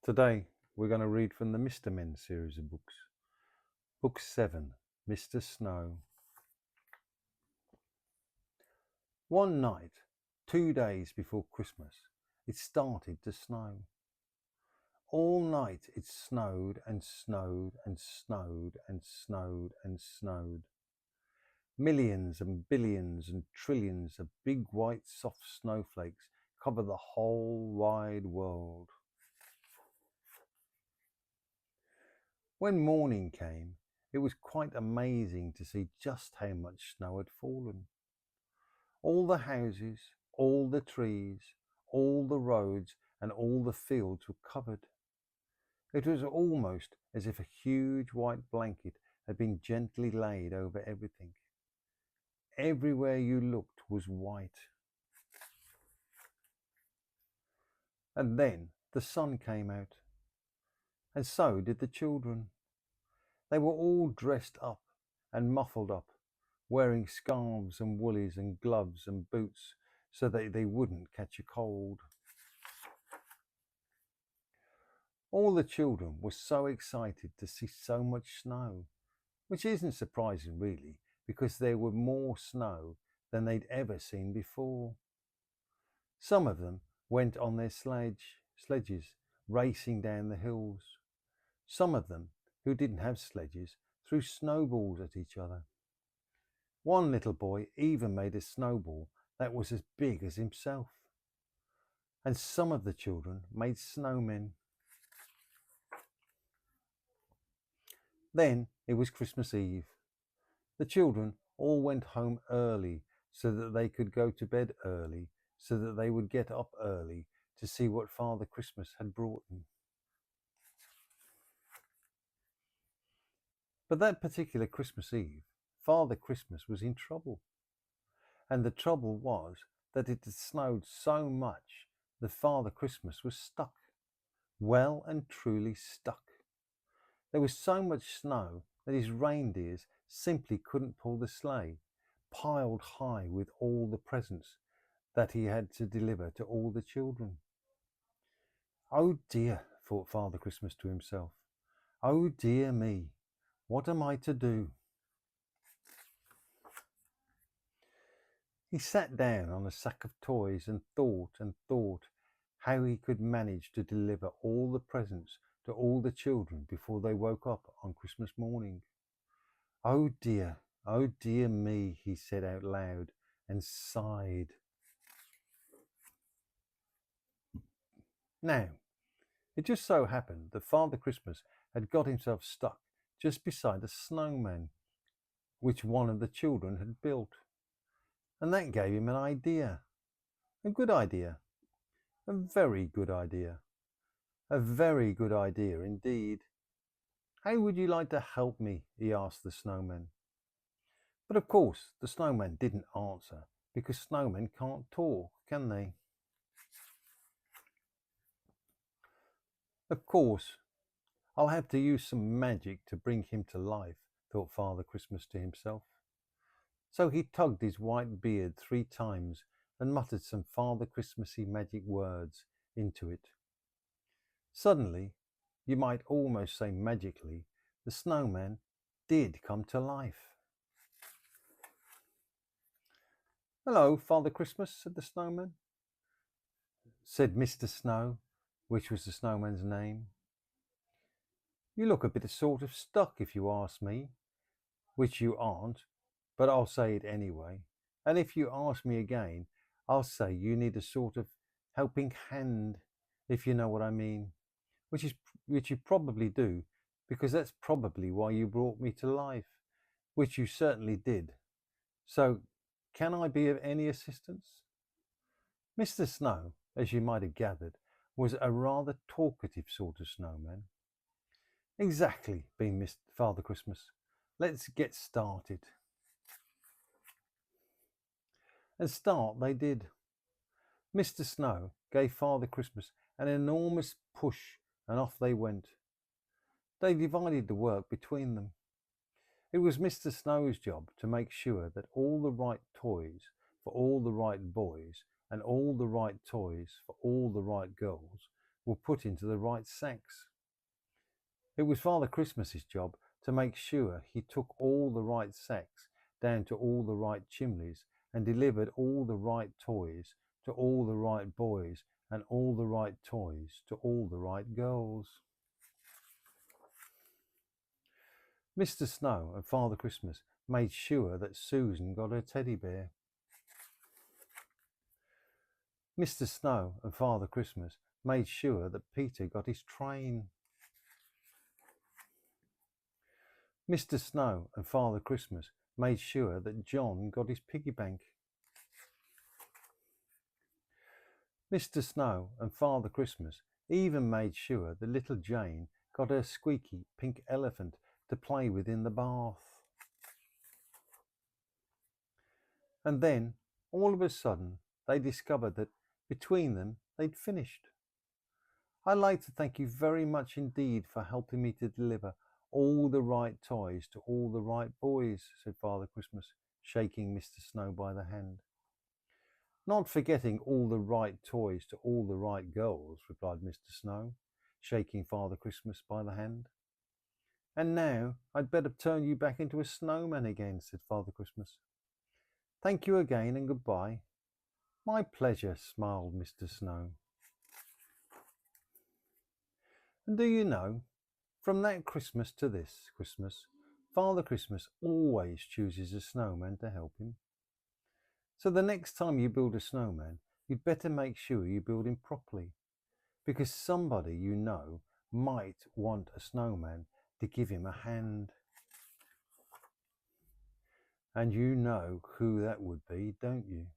Today we're going to read from the Mr. Men series of books. Book 7, Mr. Snow. One night, 2 days before Christmas, it started to snow. All night it snowed and snowed and snowed and snowed and snowed. Millions and billions and trillions of big white soft snowflakes cover the whole wide world. When morning came, it was quite amazing to see just how much snow had fallen. All the houses, all the trees, all the roads and all the fields were covered. It was almost as if a huge white blanket had been gently laid over everything. Everywhere you looked was white. And then the sun came out, and so did the children. They were all dressed up and muffled up, wearing scarves and woolies and gloves and boots so that they wouldn't catch a cold. All the children were so excited to see so much snow, which isn't surprising really, because there were more snow than they'd ever seen before. Some of them went on their sledges, racing down the hills. Some of them, who didn't have sledges, threw snowballs at each other. One little boy even made a snowball that was as big as himself. And some of the children made snowmen. Then it was Christmas Eve. The children all went home early so that they could go to bed early, so that they would get up early to see what Father Christmas had brought them. But that particular Christmas Eve, Father Christmas was in trouble. And the trouble was that it had snowed so much that Father Christmas was stuck. Well and truly stuck. There was so much snow that his reindeers simply couldn't pull the sleigh, piled high with all the presents that he had to deliver to all the children. Oh dear, thought Father Christmas to himself. Oh dear me, what am I to do? He sat down on a sack of toys and thought how he could manage to deliver all the presents to all the children before they woke up on Christmas morning. Oh dear me, he said out loud and sighed. Now, it just so happened that Father Christmas had got himself stuck just beside a snowman, which one of the children had built. And that gave him an idea. A good idea. A very good idea. A very good idea indeed. How would you like to help me? He asked the snowman. But of course, the snowman didn't answer, because snowmen can't talk, can they? Of course, I'll have to use some magic to bring him to life, thought Father Christmas to himself. So he tugged his white beard 3 times and muttered some Father Christmassy magic words into it. Suddenly, you might almost say magically, the snowman did come to life. Hello, Father Christmas, said the snowman. Said Mr. Snow, which was the snowman's name. You look a bit sort of stuck, if you ask me, which you aren't, but I'll say it anyway. And if you ask me again, I'll say you need a sort of helping hand, if you know what I mean, which you probably do, because that's probably why you brought me to life, which you certainly did. So, can I be of any assistance? Mr. Snow, as you might have gathered, was a rather talkative sort of snowman. Exactly, beamed Father Christmas. Let's get started. And start they did. Mr. Snow gave Father Christmas an enormous push, and off they went. They divided the work between them. It was Mr. Snow's job to make sure that all the right toys for all the right boys and all the right toys for all the right girls were put into the right sacks. It was Father Christmas's job to make sure he took all the right sacks down to all the right chimneys and delivered all the right toys to all the right boys and all the right toys to all the right girls. Mr. Snow and Father Christmas made sure that Susan got her teddy bear. Mr. Snow and Father Christmas made sure that Peter got his train. Mr. Snow and Father Christmas made sure that John got his piggy bank. Mr. Snow and Father Christmas even made sure that little Jane got her squeaky pink elephant to play with in the bath. And then, all of a sudden, they discovered that between them they'd finished. I'd like to thank you very much indeed for helping me to deliver all the right toys to all the right boys, said Father Christmas, shaking Mr. Snow by the hand. Not forgetting all the right toys to all the right girls, replied Mr. Snow, shaking Father Christmas by the hand. And now I'd better turn you back into a snowman again, said Father Christmas. Thank you again and goodbye. My pleasure, smiled Mr. Snow. And do you know, from that Christmas to this Christmas, Father Christmas always chooses a snowman to help him. So the next time you build a snowman, you'd better make sure you build him properly, because somebody you know might want a snowman to give him a hand. And you know who that would be, don't you?